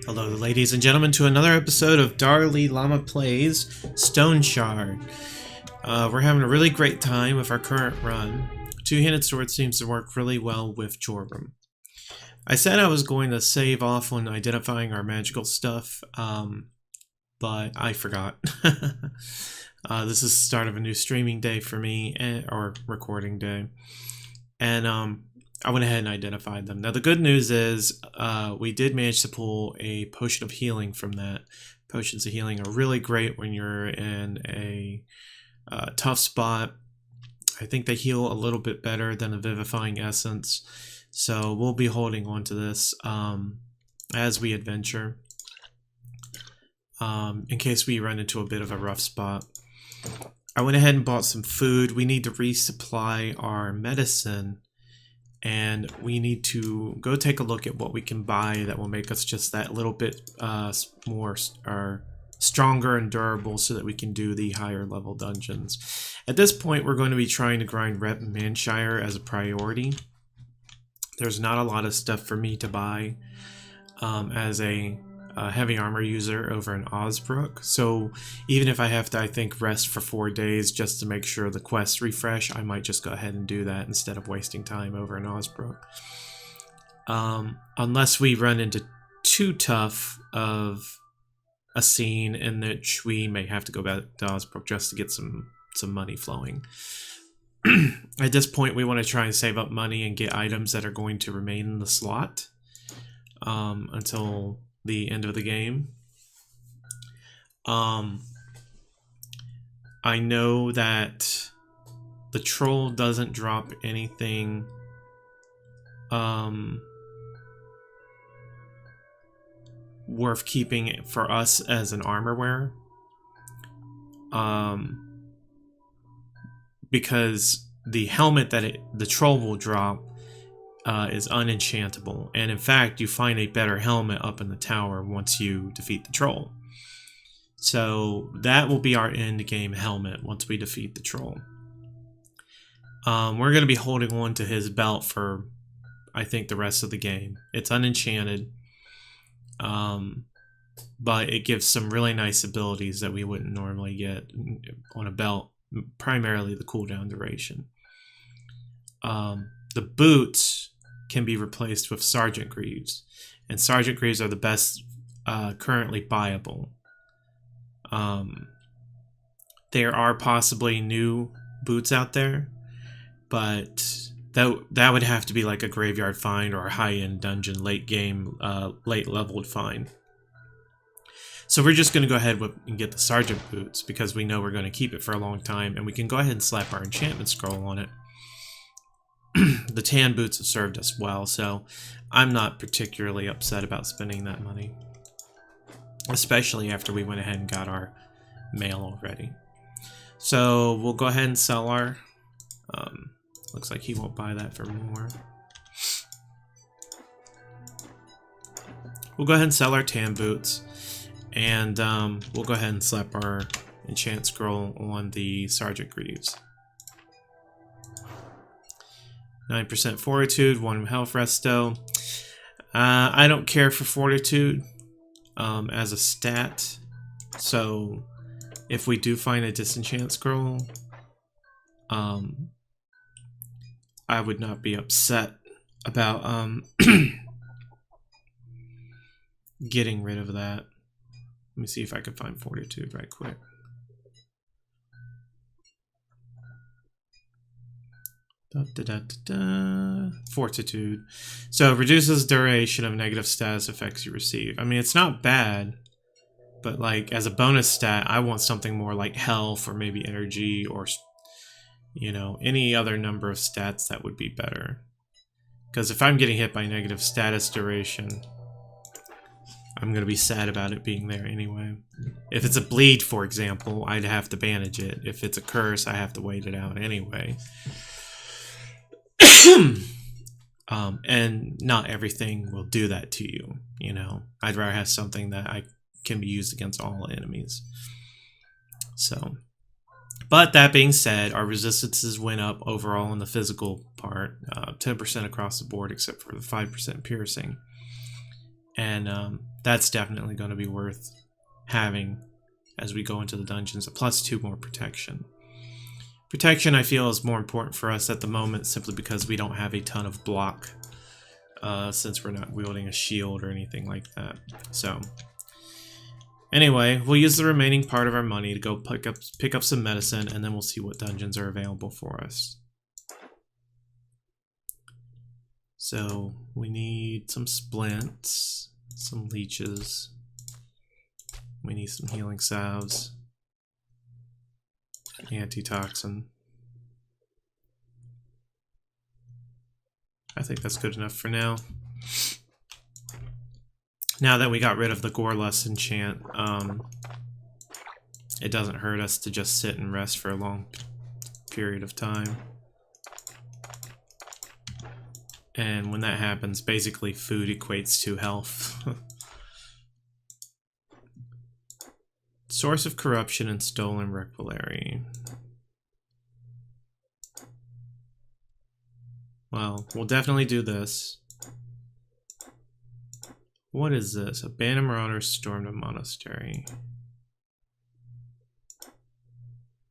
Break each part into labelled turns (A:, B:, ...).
A: Hello, ladies and gentlemen, to another episode of DarLeeLlama Plays Stoneshard. We're having a really great time with our current run. Two-handed sword seems to work really well with Jorgrim. I said I was going to save off when identifying our magical stuff, but I forgot. This is the start of a new streaming day for me, or recording day, and I went ahead and identified them. Now the good news is we did manage to pull a potion of healing from that. Potions of healing are really great when you're in a tough spot. I think they heal a little bit better than a vivifying essence. So we'll be holding on to this as we adventure. In case we run into a bit of a rough spot. I went ahead and bought some food. We need to resupply our medicine. And we need to go take a look at what we can buy that will make us just that little bit more stronger and durable so that we can do the higher level dungeons. At this point, we're going to be trying to grind Rep Manshire as a priority. There's not a lot of stuff for me to buy as a heavy armor user over in Osbrook. So even if I have to, I think, rest for 4 days just to make sure the quests refresh, I might just go ahead and do that instead of wasting time over in Osbrook. Unless we run into too tough of a scene in which we may have to go back to Osbrook just to get some money flowing. At this point, we want to try and save up money and get items that are going to remain in the slot until the end of the game. I know that the troll doesn't drop anything worth keeping for us as an armor wearer, because the helmet that the troll will drop is unenchantable, and in fact you find a better helmet up in the tower once you defeat the troll. So that will be our end game helmet once we defeat the troll. We're going to be holding on to his belt for, I think, the rest of the game. It's unenchanted, but it gives some really nice abilities that we wouldn't normally get on a belt, primarily the cooldown duration. The boots can be replaced with Sergeant Greaves, and Sergeant Greaves are the best currently buyable. There are possibly new boots out there, but that would have to be like a graveyard find or a high-end dungeon, late game, late leveled find. So we're just going to go ahead and get the Sergeant boots because we know we're going to keep it for a long time, and we can go ahead and slap our enchantment scroll on it. The tan boots have served us well, so I'm not particularly upset about spending that money. Especially after we went ahead and got our mail already. So we'll go ahead and sell our... looks like he won't buy that for more. We'll go ahead and sell our tan boots. And we'll go ahead and slap our enchant scroll on the Sergeant Greaves. 9% fortitude, 1 health resto. I don't care for fortitude as a stat, so if we do find a disenchant scroll, I would not be upset about getting rid of that. Let me see if I can find fortitude right quick. Fortitude. So reduces duration of negative status effects you receive. I mean, it's not bad, but like as a bonus stat, I want something more like health or maybe energy or, you know, any other number of stats that would be better. Because if I'm getting hit by negative status duration, I'm going to be sad about it being there anyway. If it's a bleed, for example, I'd have to bandage it. If it's a curse, I have to wait it out anyway. And not everything will do that to you, you know. I'd rather have something that can be used against all enemies. So, but that being said, our resistances went up overall in the physical part, 10% across the board except for the 5% piercing. And that's definitely going to be worth having as we go into the dungeons. Plus 2 more protection. Protection, I feel, is more important for us at the moment simply because we don't have a ton of block since we're not wielding a shield or anything like that. So, anyway, we'll use the remaining part of our money to go pick up some medicine, and then we'll see what dungeons are available for us. So, we need some splints, some leeches, we need some healing salves, antitoxin. I think that's good enough for now. Now that we got rid of the Gorelust enchant, it doesn't hurt us to just sit and rest for a long period of time. And when that happens, basically food equates to health. Source of corruption and stolen requillary. Well, we'll definitely do this. What is this? A band of marauders stormed a monastery.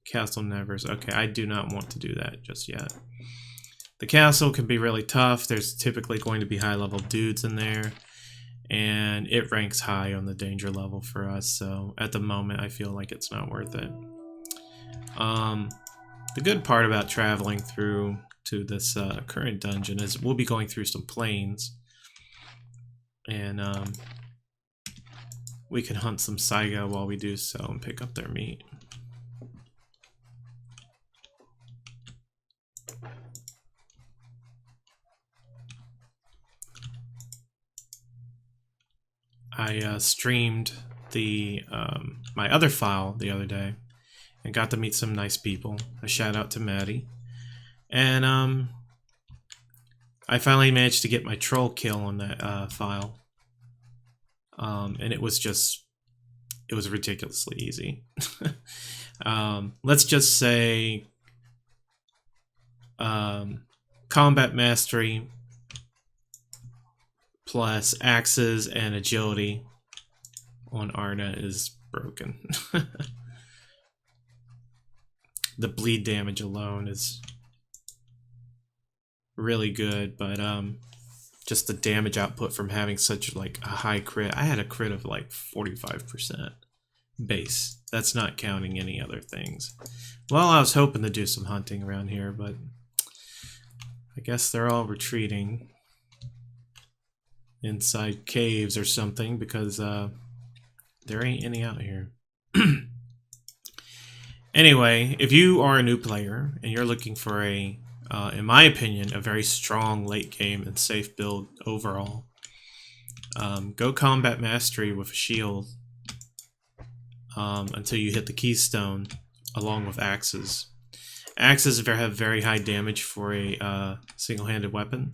A: Castle Nevers. Okay, I do not want to do that just yet. The castle can be really tough. There's typically going to be high-level dudes in there. And it ranks high on the danger level for us, so at the moment I feel like it's not worth it. The good part about traveling through to this current dungeon is we'll be going through some plains, and we can hunt some Saiga while we do so and pick up their meat. I streamed the my other file the other day and got to meet some nice people. A shout out to Maddie. And I finally managed to get my troll kill on that file. And it was ridiculously easy. Let's just say combat mastery plus axes and agility on Arna is broken. The bleed damage alone is really good, but just the damage output from having such like a high crit. I had a crit of like 45% base. That's not counting any other things. Well, I was hoping to do some hunting around here, but I guess they're all retreating inside caves or something because there ain't any out here. Anyway, if you are a new player and you're looking for a, in my opinion, a very strong late game and safe build overall, go combat mastery with a shield until you hit the keystone along with axes. Axes have very high damage for a single-handed weapon,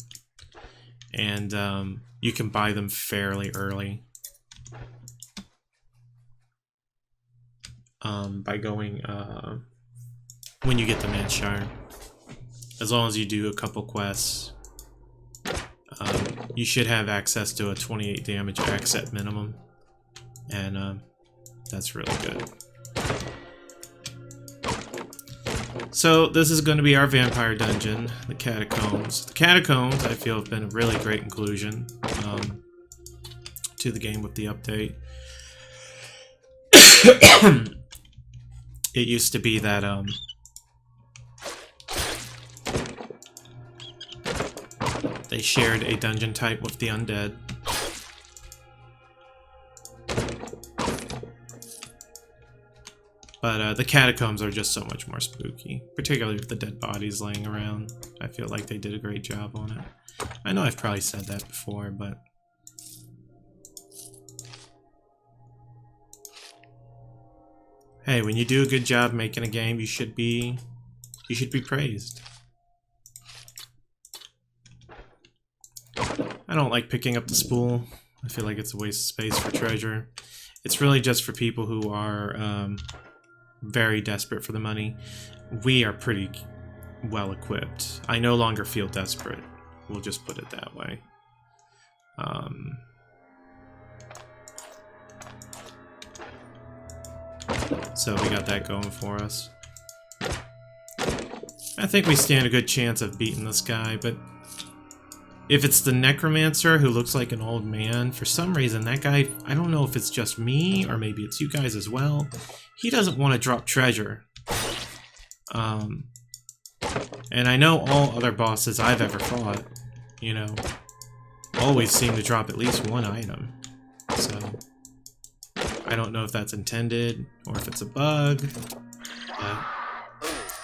A: and you can buy them fairly early by going when you get the Manshire. As long as you do a couple quests, you should have access to a 28 damage axe at minimum, and that's really good. So this is going to be our vampire dungeon, the Catacombs. The Catacombs, I feel, have been a really great inclusion to the game with the update. It used to be that they shared a dungeon type with the undead. But the Catacombs are just so much more spooky, particularly with the dead bodies laying around. I feel like they did a great job on it. I know I've probably said that before, but hey, when you do a good job making a game, you should be praised. I don't like picking up the spool. I feel like it's a waste of space for treasure. It's really just for people who are very desperate for the money. We are pretty well equipped. I no longer feel desperate. We'll just put it that way. So we got that going for us. I think we stand a good chance of beating this guy, but if it's the Necromancer who looks like an old man, for some reason that guy, I don't know if it's just me or maybe it's you guys as well, he doesn't want to drop treasure. And I know all other bosses I've ever fought, you know, always seem to drop at least one item. So I don't know if that's intended or if it's a bug, but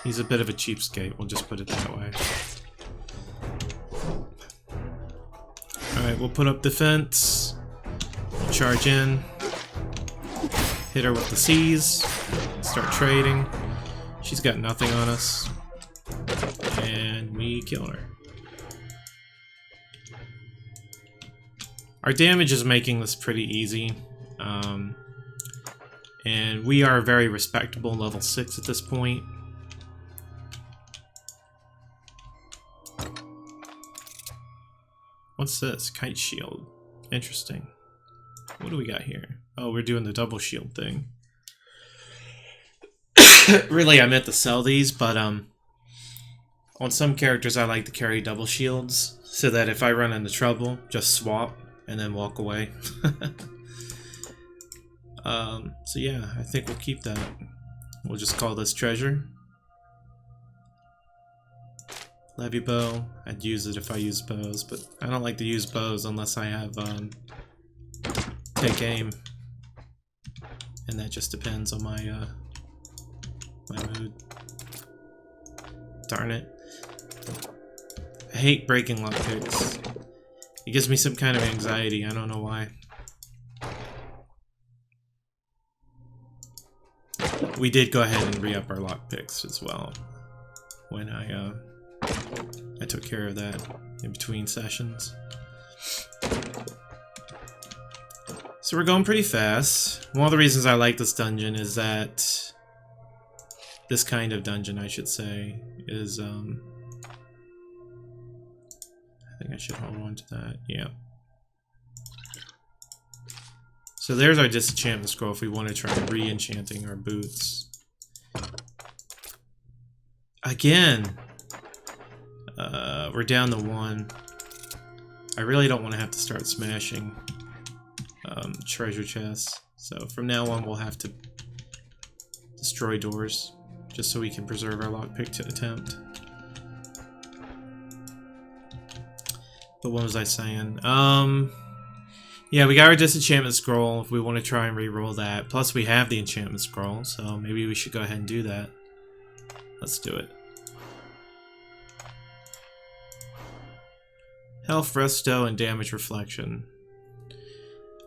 A: he's a bit of a cheapskate, we'll just put it that way. Alright, we'll put up defense, charge in, hit her with the C's, start trading. She's got nothing on us, and we kill her. Our damage is making this pretty easy, and we are very respectable level 6 at this point. What's this? Kite shield. Interesting. What do we got here? Oh, we're doing the double shield thing. Really, I meant to sell these, but on some characters I like to carry double shields, so that if I run into trouble, just swap and then walk away. So yeah, I think we'll keep that. We'll just call this treasure. Levy bow. I'd use it if I use bows, but I don't like to use bows unless I have take aim, and that just depends on my my mood. Darn it! I hate breaking lockpicks. It gives me some kind of anxiety. I don't know why. We did go ahead and re-up our lockpicks as well when I took care of that in between sessions. So we're going pretty fast. One of the reasons I like this dungeon is that this kind of dungeon, I should say, is I think I should hold on to that. Yeah. So there's our disenchantment scroll if we want to try re-enchanting our boots. Again, we're down to 1. I really don't want to have to start smashing treasure chests. So from now on we'll have to destroy doors just so we can preserve our lockpick attempt. But what was I saying? Yeah, we got our disenchantment scroll if we want to try and re-roll that. Plus we have the enchantment scroll, so maybe we should go ahead and do that. Let's do it. Health resto and damage reflection.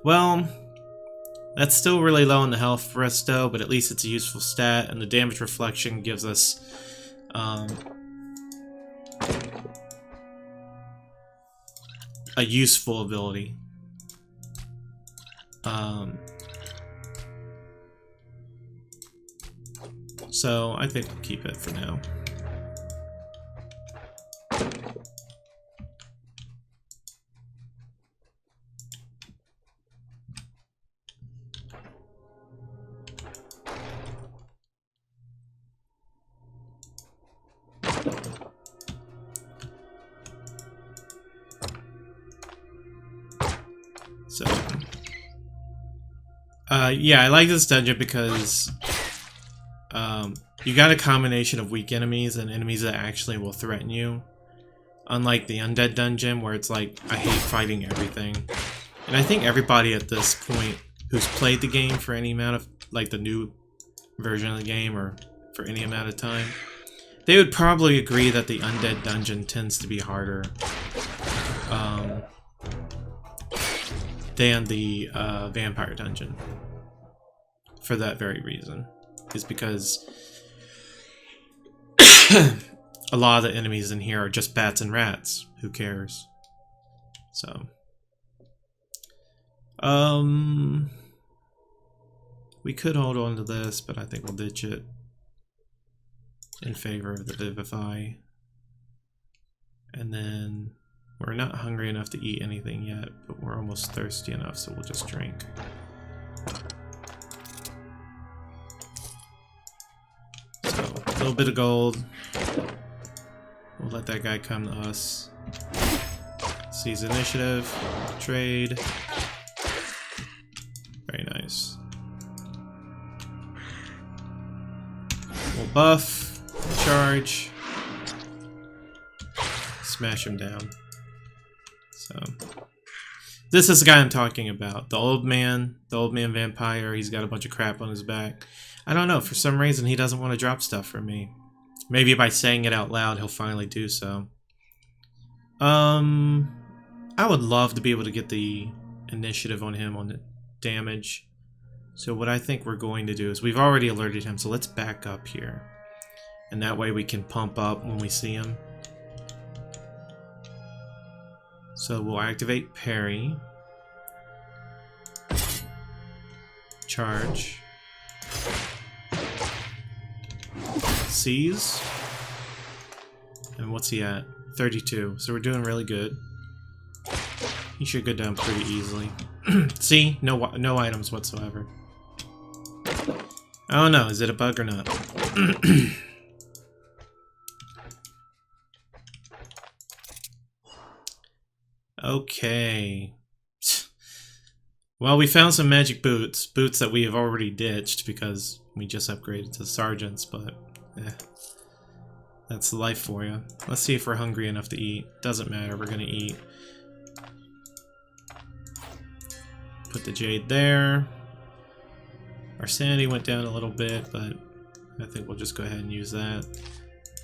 A: Well, that's still really low on the health resto, but at least it's a useful stat, and the damage reflection gives us a useful ability. So I think we'll keep it for now. So, yeah, I like this dungeon because you got a combination of weak enemies and enemies that actually will threaten you. Unlike the undead dungeon, where it's like, I hate fighting everything. And I think everybody at this point who's played the game for any amount of, like the new version of the game, or for any amount of time, they would probably agree that the undead dungeon tends to be harder than the vampire dungeon. For that very reason. Is because a lot of the enemies in here are just bats and rats. Who cares? So, we could hold on to this, but I think we'll ditch it in favor of the Vivify. And then we're not hungry enough to eat anything yet, but we're almost thirsty enough, so we'll just drink. little bit of gold. We'll let that guy come to us. Seize initiative. Trade. Very nice. We'll buff. Charge. Smash him down. So... this is the guy I'm talking about. The old man vampire. He's got a bunch of crap on his back. I don't know, for some reason he doesn't want to drop stuff for me. Maybe by saying it out loud he'll finally do so. I would love to be able to get the initiative on him on the damage. So what I think we're going to do is, we've already alerted him, so let's back up here. And that way we can pump up when we see him. So we'll activate parry. Charge. Seize. And what's he at? 32. So we're doing really good. He should go down pretty easily. See? No items whatsoever. I don't know. Is it a bug or not? Okay. Well, we found some magic boots. Boots that we have already ditched because we just upgraded to sergeants, but that's life for you. Let's see if we're hungry enough to eat. Doesn't matter, we're gonna eat. Put the jade there. Our sanity went down a little bit, but I think we'll just go ahead and use that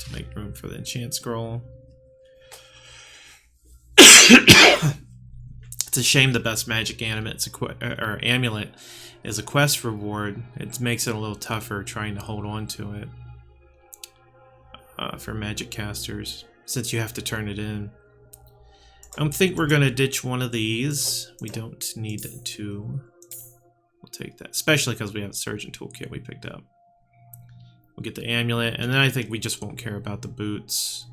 A: to make room for the enchant scroll. It's a shame the best magic amulet is a quest reward. It makes it a little tougher trying to hold on to it for magic casters, since you have to turn it in. I don't think we're going to ditch one of these. We don't need to. We'll take that, especially because we have a surgeon toolkit we picked up. We'll get the amulet, and then I think we just won't care about the boots.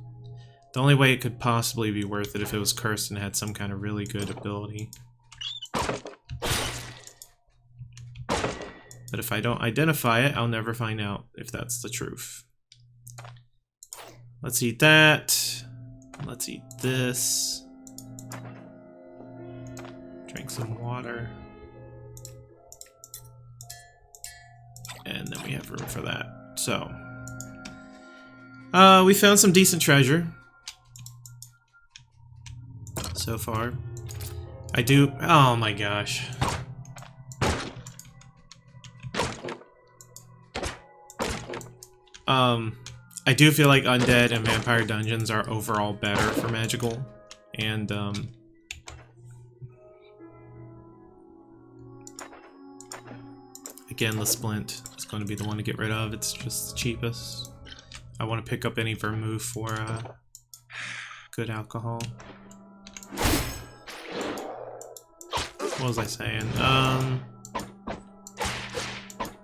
A: The only way it could possibly be worth it if it was cursed and had some kind of really good ability. But if I don't identify it, I'll never find out if that's the truth. Let's eat that. Let's eat this. Drink some water. And then we have room for that. So, we found some decent treasure. So far. I do... oh my gosh. I do feel like undead and vampire dungeons are overall better for magical. And, again, the splint is going to be the one to get rid of. It's just the cheapest. I want to pick up any vermouth for good alcohol. What was I saying?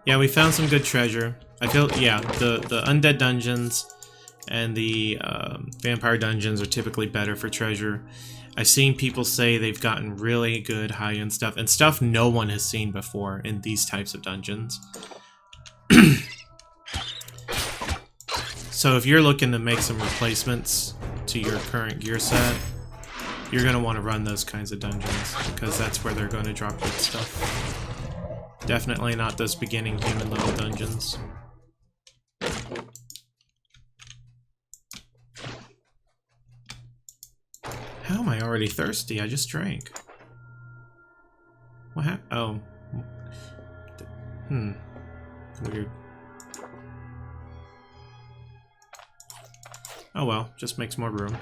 A: Yeah, we found some good treasure. I feel, yeah, the undead dungeons and the vampire dungeons are typically better for treasure. I've seen people say they've gotten really good high-end stuff, and stuff no one has seen before in these types of dungeons. So if you're looking to make some replacements to your current gear set, you're going to want to run those kinds of dungeons, because that's where they're going to drop good stuff. Definitely not those beginning human level dungeons. How am I already thirsty? I just drank. What happened? Oh. Weird. Oh well, just makes more room.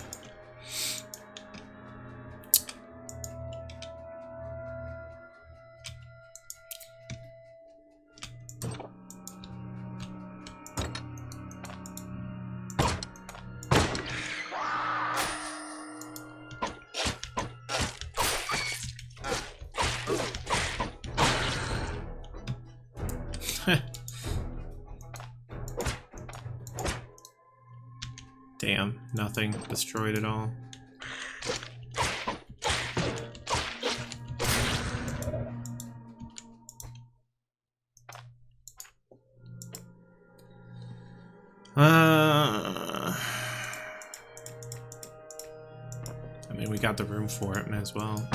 A: Damn, nothing destroyed at all. I mean, we got the room for it, may as well.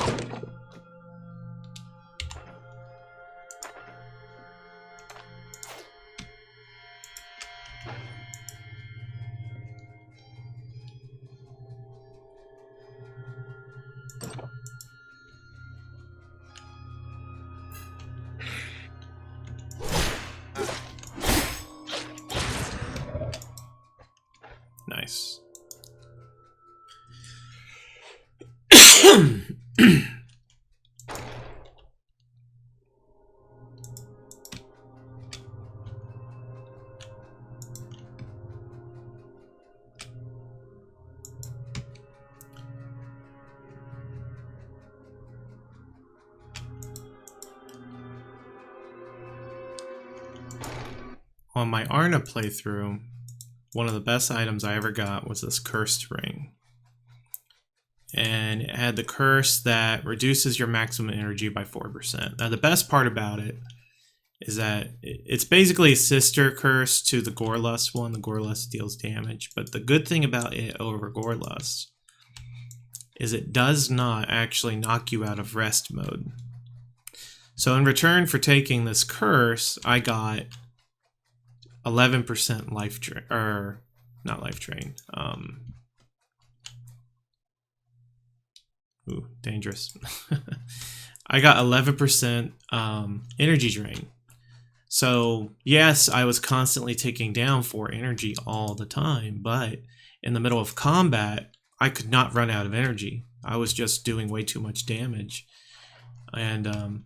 A: Nice. On my Arna playthrough, one of the best items I ever got was this cursed ring. And it had the curse that reduces your maximum energy by 4%. Now the best part about it is that it's basically a sister curse to the Gorlust one. The Gorlust deals damage, but the good thing about it over Gorlust is it does not actually knock you out of rest mode. So in return for taking this curse, I got 11% life drain, or not life drain. Ooh, dangerous. I got 11% energy drain. So yes, I was constantly taking down 4 energy all the time, but in the middle of combat, I could not run out of energy. I was just doing way too much damage. And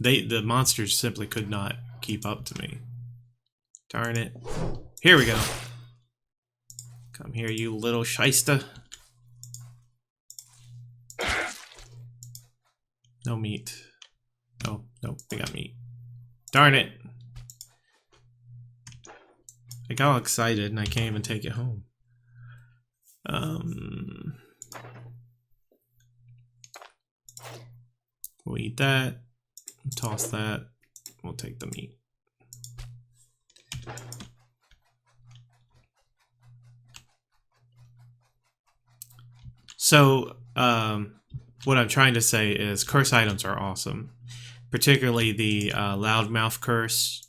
A: the monsters simply could not keep up to me. Darn it. Here we go. Come here, you little shyster. No meat. Oh, no, we got meat. Darn it. I got all excited and I can't even take it home. We'll eat that. Toss that. We'll take the meat. So, what I'm trying to say is curse items are awesome. Particularly the Loudmouth curse,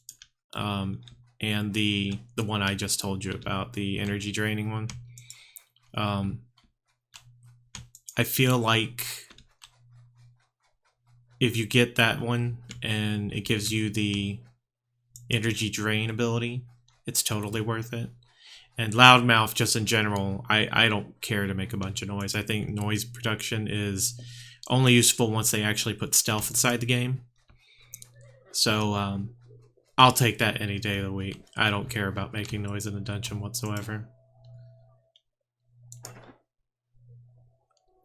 A: and the one I just told you about, the energy draining one. I feel like if you get that one and it gives you the energy drain ability, it's totally worth it. And Loudmouth, just in general, I don't care to make a bunch of noise. I think noise production is only useful once they actually put stealth inside the game. So I'll take that any day of the week. I don't care about making noise in the dungeon whatsoever.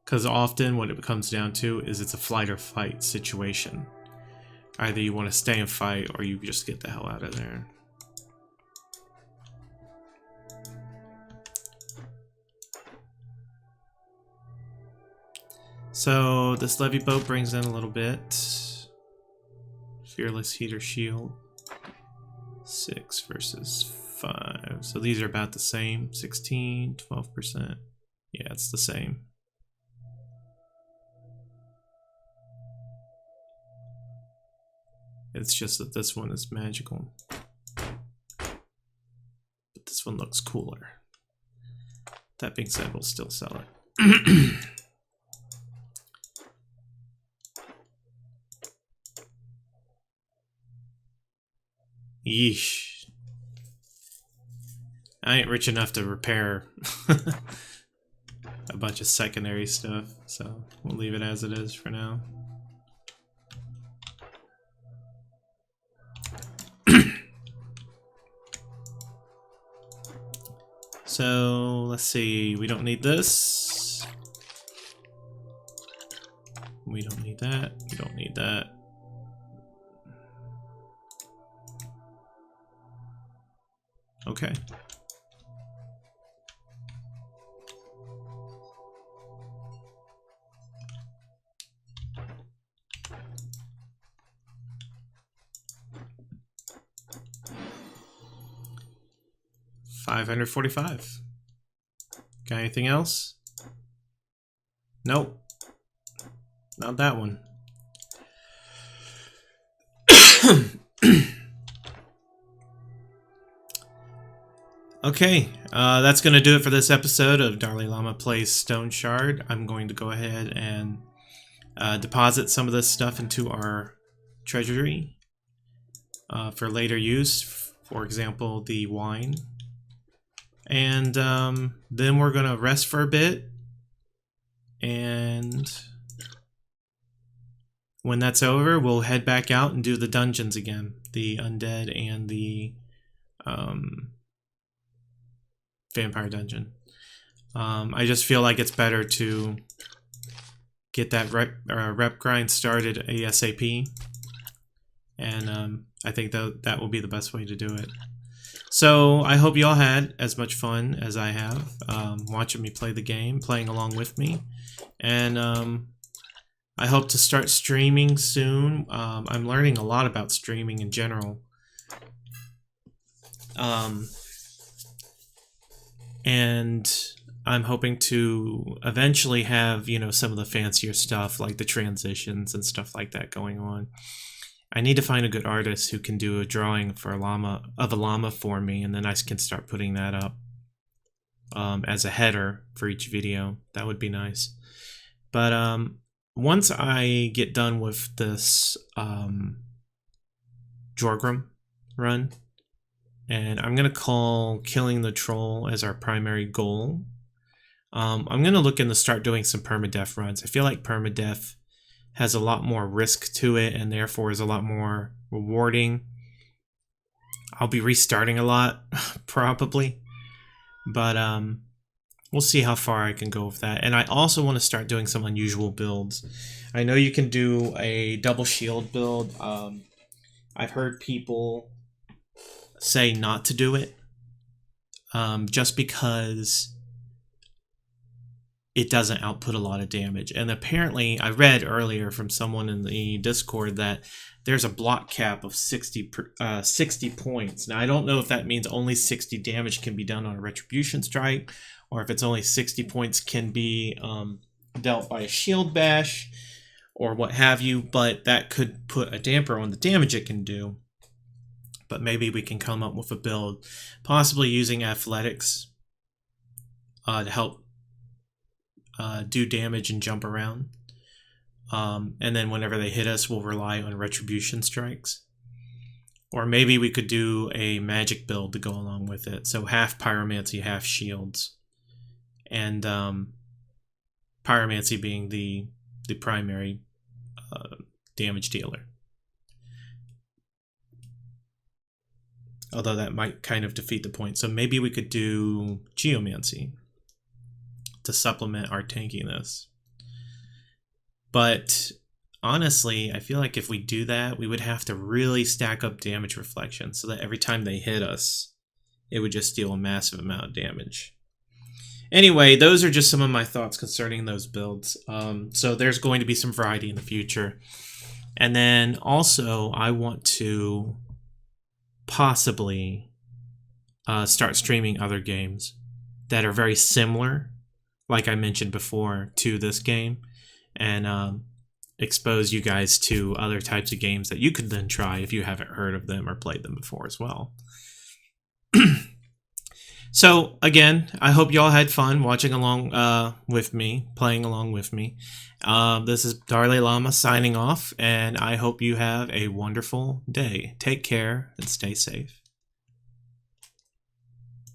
A: Because often what it comes down to is it's a flight or fight situation. Either you want to stay and fight or you just get the hell out of there. So this levy boat brings in a little bit. Fearless heater shield. 6 versus 5. So these are about the same. 16, 12%. Yeah, it's the same. It's just that this one is magical. But this one looks cooler. That being said, we'll still sell it. Yeesh. I ain't rich enough to repair a bunch of secondary stuff, so we'll leave it as it is for now. So, let's see, we don't need this. We don't need that. We don't need that. Okay. 545. Got anything else? Nope. Not that one. Okay, that's going to do it for this episode of DarLeeLlama Plays Stoneshard. I'm going to go ahead and deposit some of this stuff into our treasury for later use. For example, the wine. And then we're going to rest for a bit. And when that's over, we'll head back out and do the dungeons again. The undead and the vampire dungeon. I just feel like it's better to get that rep grind started ASAP. And I think that will be the best way to do it. So I hope you all had as much fun as I have watching me play the game, playing along with me. And I hope to start streaming soon. I'm learning a lot about streaming in general. And I'm hoping to eventually have, you know, some of the fancier stuff like the transitions and stuff like that going on. I need to find a good artist who can do a drawing for a llama for me, and then I can start putting that up as a header for each video. That would be nice. But once I get done with this Jorgrim run, and I'm going to call killing the troll as our primary goal. I'm going to look into start doing some permadeath runs. I feel like permadeath has a lot more risk to it and therefore is a lot more rewarding. I'll be restarting a lot, probably. But we'll see how far I can go with that. And I also want to start doing some unusual builds. I know you can do a double shield build. I've heard people say not to do it just because it doesn't output a lot of damage. And apparently I read earlier from someone in the Discord that there's a block cap of 60 points. Now I don't know if that means only 60 damage can be done on a retribution strike, or if it's only 60 points can be dealt by a shield bash or what have you, but that could put a damper on the damage it can do. But maybe we can come up with a build, possibly using athletics to help do damage and jump around. And then whenever they hit us, we'll rely on retribution strikes. Or maybe we could do a magic build to go along with it. So half pyromancy, half shields. And pyromancy being the primary damage dealer. Although that might kind of defeat the point. So maybe we could do geomancy to supplement our tankiness. But honestly, I feel like if we do that, we would have to really stack up damage reflection so that every time they hit us, it would just deal a massive amount of damage. Anyway, those are just some of my thoughts concerning those builds. So there's going to be some variety in the future. And then also, I want to possibly start streaming other games that are very similar, like I mentioned before, to this game, and expose you guys to other types of games that you could then try if you haven't heard of them or played them before as well. So again, I hope y'all had fun watching along with me, playing along with me. This is DarLeeLlama signing off, and I hope you have a wonderful day. Take care and stay safe.